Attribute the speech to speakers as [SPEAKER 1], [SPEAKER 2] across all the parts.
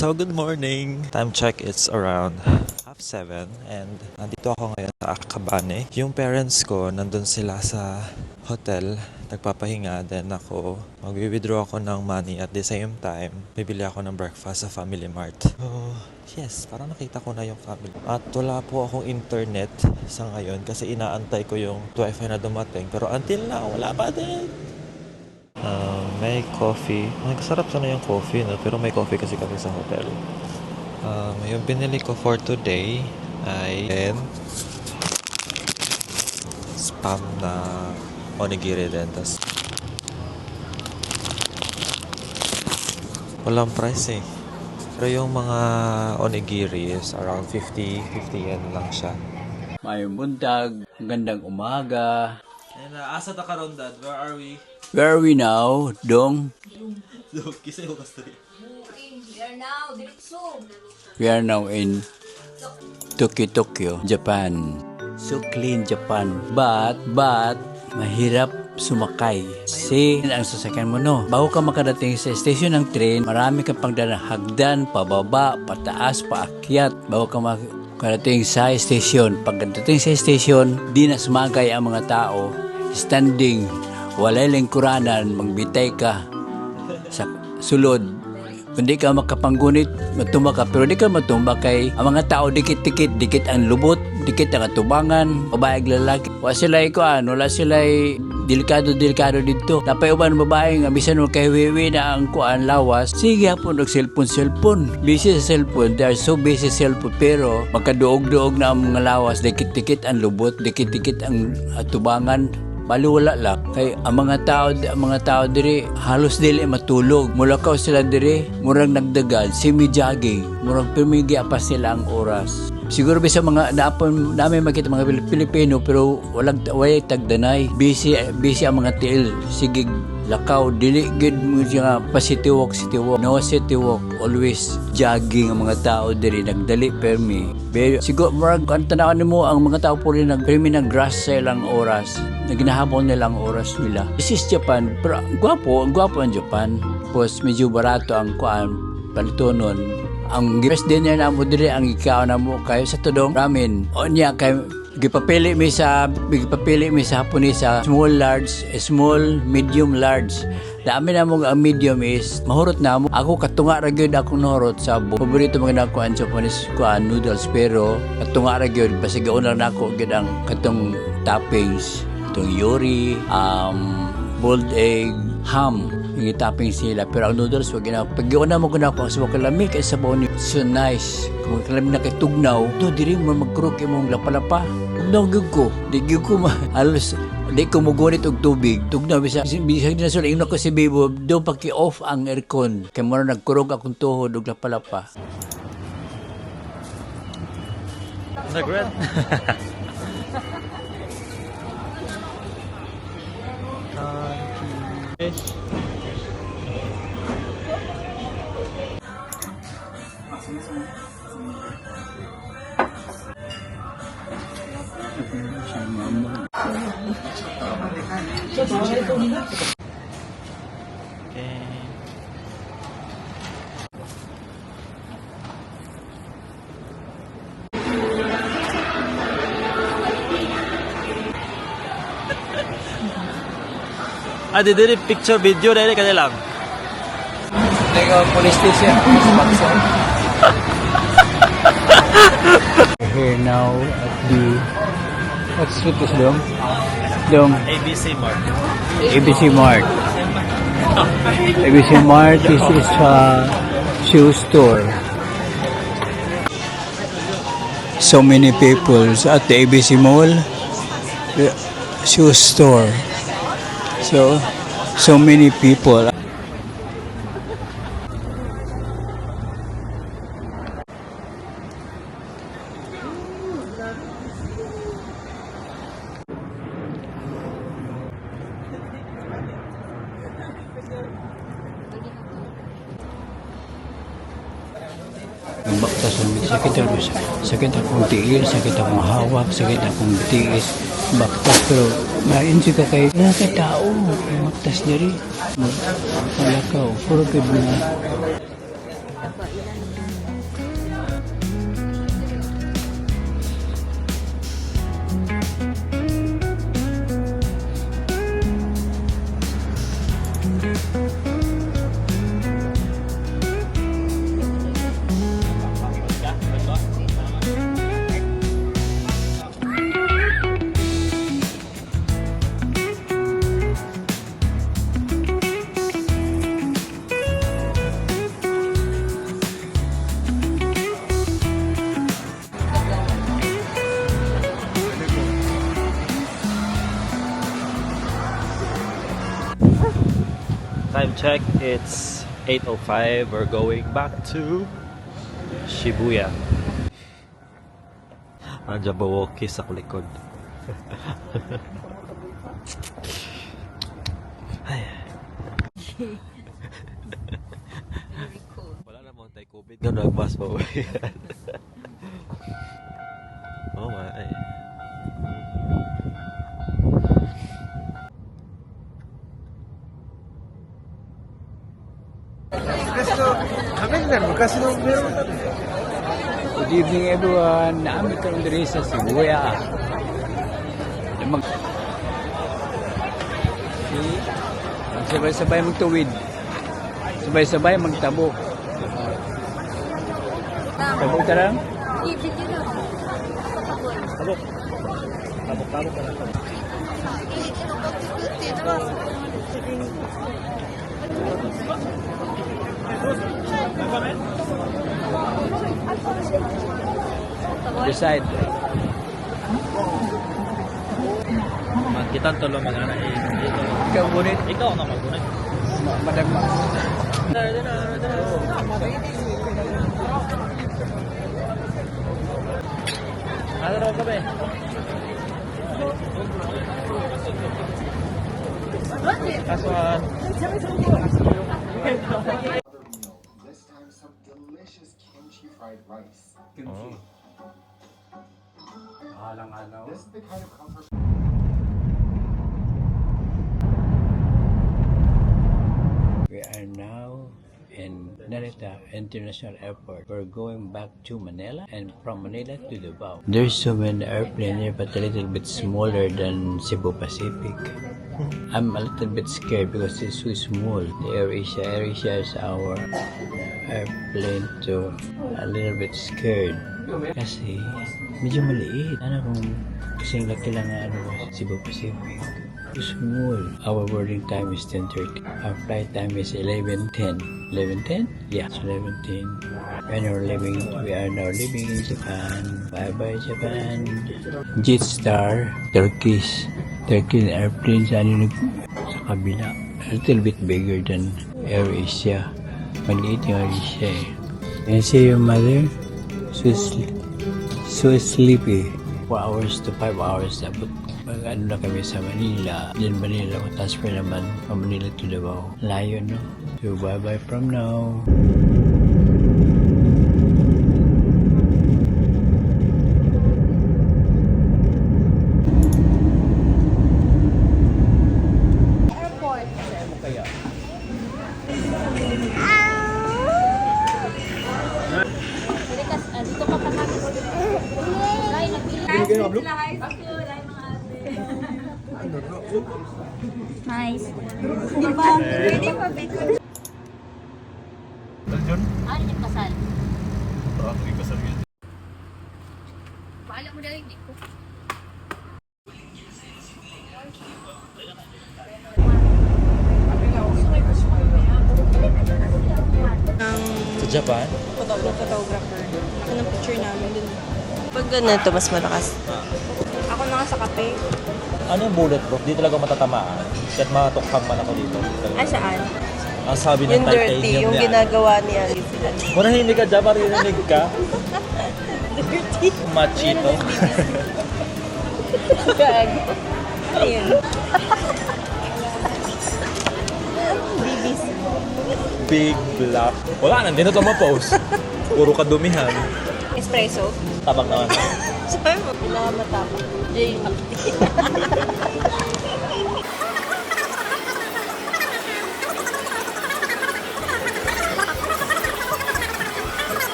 [SPEAKER 1] So good morning. Time check, it's around 7:30 and nandito ako ngayon sa Akabane. Yung parents ko nandun sila sa hotel, nagpapahinga. Then ako, mag-withdraw ako ng money at the same time, bibili ako ng breakfast sa Family Mart. So, yes, parang nakita ko na yung family. At wala po akong internet sa ngayon kasi inaantay ko yung wifi na dumating. Pero until now, wala pa din. May coffee. Sarap sana yung coffee, no? Pero may coffee kasi kami sa hotel. Yung binili ko for today ay spam na onigiri din. Tas walang price eh. Pero yung mga onigiri is around 50 yen lang siya.
[SPEAKER 2] May buntag, gandang umaga.
[SPEAKER 1] And asa ta karon, Dad? Where are we?
[SPEAKER 2] Where are we now, Dong?
[SPEAKER 1] Kisay ko gusto.
[SPEAKER 2] We are now in Tokyo, Japan. So clean Japan. But, mahirap sumakay. Kasi ang sasakyan mo, no? Bago ka makadating sa station ng train, marami kang hagdan, pababa, pataas, paakyat. Bago ka makadating sa station. Pagdating sa station, di na sumakay ang mga tao. Standing, walay lingkuranan, magbitay ka sa sulod. Hindi ka makapanggunit, matumba ka. Pero di ka matumba kay ang mga tao dikit ang lubot, dikit ang atubangan, babae lalaki. Wala sila'y delikado dito. Napay uban babae nga bisan mo kay wiwi na ang kuan lawas. Sige po ng cellphone. Busy sa cellphone. They are so busy sa cellphone. Pero magkaduog-duog na ang mga lawas, dikit ang lubot, dikit ang atubangan. Baliwala lang kay ang mga tao diri halos dili matulog. Mulakaw sila diri, murag nagdagan, semi-jogging, murag pirmigya pa sila ang oras. Siguro bisa mga namin makita mga Pilipino pero walay tagdanay. Busy ang mga tiil. Sige lakaw dili gid mo siya pasitiwok. No sitiwok, always jogging ang mga tao diri nagdali permi. Pero siguro murag kantanaan nimo ang mga tao puri nagpermi ng grass sa ilang oras. Naginahapon nila ang oras nila. This is Japan, pero gwapo ang Japan. Tapos medyo barato ang kuan, palitonon. Ang first dinner na mo dire ang ikaw na mo kayo sa tudong ramen. O niya kay gipapili mi sa Haponesa small, medium, large. Dami na mo ang medium is mahurot na mo. Ako katunga ra gyud akong nahurot sa paborito mga nakuan sa Japanese kuan noodles pero katunga ra gyud basig una na ako gyud ang katong toppings. Itong yori, boiled egg, ham, yung topping sila. Pero ang noodles, wag na. Pag-iwan mo ko sa makalami, kaya sabaw niyo. So nice. Kung makalami na kay tugnaw, ito, diri mo magkrok yung lapalapa. Tugnaw gyud ko. Di gyud ko halos, di ko mugunit og tubig. Tugnaw, bisag din na sila, yung ako si Bibo, doon paki-off ang aircon. Kaya muna nagkurog akong tuhod og lapalapa.
[SPEAKER 1] Nag-red? Dili picture video dili kanila lang.
[SPEAKER 2] Police station. Here now at the what street is Dong?
[SPEAKER 1] ABC Mart.
[SPEAKER 2] ABC Mart. ABC Mart is a shoe store. So many people at the ABC Mall, the shoe store. So many people. Baktas sakit akong tiil, sakit akong hawak, sakit akong tiis, baktas pero ma-enjoy ka kay tao, baktas diri. Malakaw, puro kay mga
[SPEAKER 3] Aba, ilan yan?
[SPEAKER 1] Time check, it's 8:05. We're going back to Shibuya. Nandiyan ba walkie sa likod? Ay. Wala namang tayo COVID nga nagbas pa. Oh my.
[SPEAKER 2] Good evening everyone. Naamit kami diri sa Shibuya. Sabay-sabay magtuwid. Sabay-sabay magtabok. Tabok ka lang?
[SPEAKER 3] I-video na ako.
[SPEAKER 1] Tabok. Tabok-tabok ka lang.
[SPEAKER 2] Decide.
[SPEAKER 1] Kita tulong mag-ana ito.
[SPEAKER 2] Ikaw gunit.
[SPEAKER 1] Ikaw na mag-unay.
[SPEAKER 2] Madagma.
[SPEAKER 1] Ano raw ka ba eh? Kasuhan.
[SPEAKER 4] This time, some delicious kimchi fried rice.
[SPEAKER 1] Oh.
[SPEAKER 4] This is the kind of comfort.
[SPEAKER 2] We are now in Narita International Airport. We're going back to Manila and from Manila to Davao. There's so many airplanes here but a little bit smaller than Cebu Pacific. I'm a little bit scared because it's so small. The Air Asia is our airplane too. A little bit scared. Kasi medyo maliit. Ano kung kasing laki lang nga Cebu Pacific. Small. Our boarding time is 10:30. Our flight time is 11:10. 11:10? Yeah, it's 11:10. We are now living in Japan. Bye-bye, Japan. Jetstar, Turkish airplanes sa kabila. A little bit bigger than Air Asia. Maliit yung Air Asia eh. Can you see your mother? So sleepy. 4 hours to 5 hours. Dapat ano na kami sa Manila. Then Manila, transfer naman from Manila to Davao. Layo, no? So bye-bye from now.
[SPEAKER 3] Dito ka pa kami. Ay, nagpili. Nice. Diba? Pwede pa bito. Ano yung kasal?
[SPEAKER 1] Yung kasal yun.
[SPEAKER 3] Bahala mo na rin dito.
[SPEAKER 1] Sa Japan?
[SPEAKER 5] Photographer. Anong picture namin dun? Pag ganito, mas malakas. Ako na nga sa kape.
[SPEAKER 1] Ano yung bulletproof? Di talaga matatamaan. Kahit matukhang man ako dito.
[SPEAKER 5] Ah, saan?
[SPEAKER 1] Ang sabi ng
[SPEAKER 5] Yung dirty,
[SPEAKER 1] titanium
[SPEAKER 5] yung
[SPEAKER 1] niya.
[SPEAKER 5] ginagawa ni Alif.
[SPEAKER 1] Kung nahinig ka dyan, marinig ka.
[SPEAKER 5] Dirty.
[SPEAKER 1] Machito.
[SPEAKER 5] Gag. Ayun. BBC.
[SPEAKER 1] Big black. Wala na, hindi na ito ma-post. Puro kadumihan.
[SPEAKER 5] Espresso.
[SPEAKER 1] Tabak naman.
[SPEAKER 5] Sabi mo, pinakamatapang. Jane.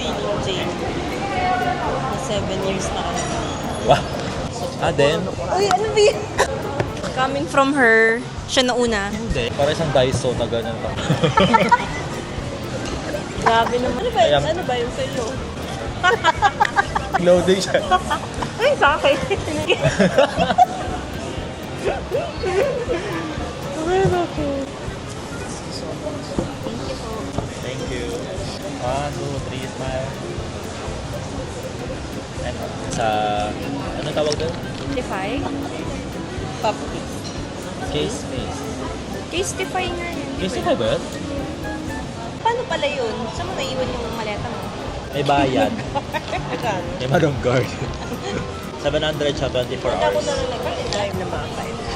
[SPEAKER 5] feeling Jane. Na 7 years na kami.
[SPEAKER 1] Wow. Then?
[SPEAKER 5] Uy, ano ba yun? Coming from her, siya na una.
[SPEAKER 1] Hindi. Para isang Daiso na ganun pa.
[SPEAKER 5] Grabe naman. Ano ba yun?
[SPEAKER 1] Ayan.
[SPEAKER 5] Ano ba yun sa'yo?
[SPEAKER 1] Loading siya.
[SPEAKER 5] Ay, sa akin.
[SPEAKER 1] Thank you. 1, 2, 3, smile. And sa... Ano tawag doon?
[SPEAKER 5] Testify? Pop.
[SPEAKER 1] Case face.
[SPEAKER 5] Testify nga yun.
[SPEAKER 1] Case ba yun?
[SPEAKER 5] Paano pala yun? Saan mo naiwan yung maleta mo?
[SPEAKER 1] May bayad.
[SPEAKER 5] Magkano?
[SPEAKER 1] May madong guard. 700 siya, 24
[SPEAKER 5] Ako
[SPEAKER 1] hours.
[SPEAKER 5] na lang nag-drive na mga 5.